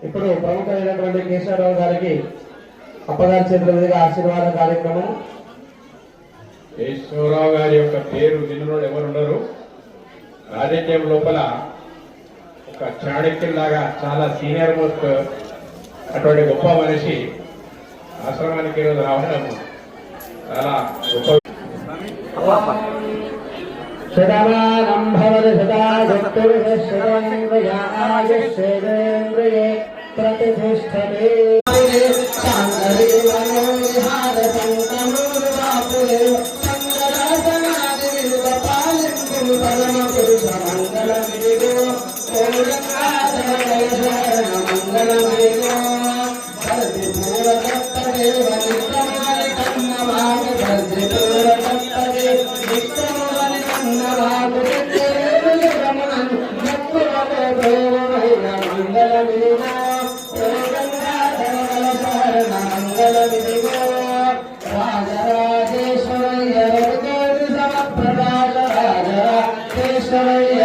ఇప్పుడు ప్రముఖమైనటువంటి కేశవరావు గారికి అప్పగారి చేతుల మీదుగా ఆశీర్వాద కార్యక్రమం. కేశవరావు గారి యొక్క పేరు విన్నోడు ఎవరున్నారు? రాజకీయం లోపల ఒక చాణక్యులాగా చాలా సీనియర్ మోస్ట్ అటువంటి గొప్ప మనిషి ఆశ్రమానికి ఈరోజు రావడం చాలా గొప్ప. శతమానం భవతి శతాయుష్యేంద్రియే ప్రతిష్టతే రాజరాజేశ్వరయ్య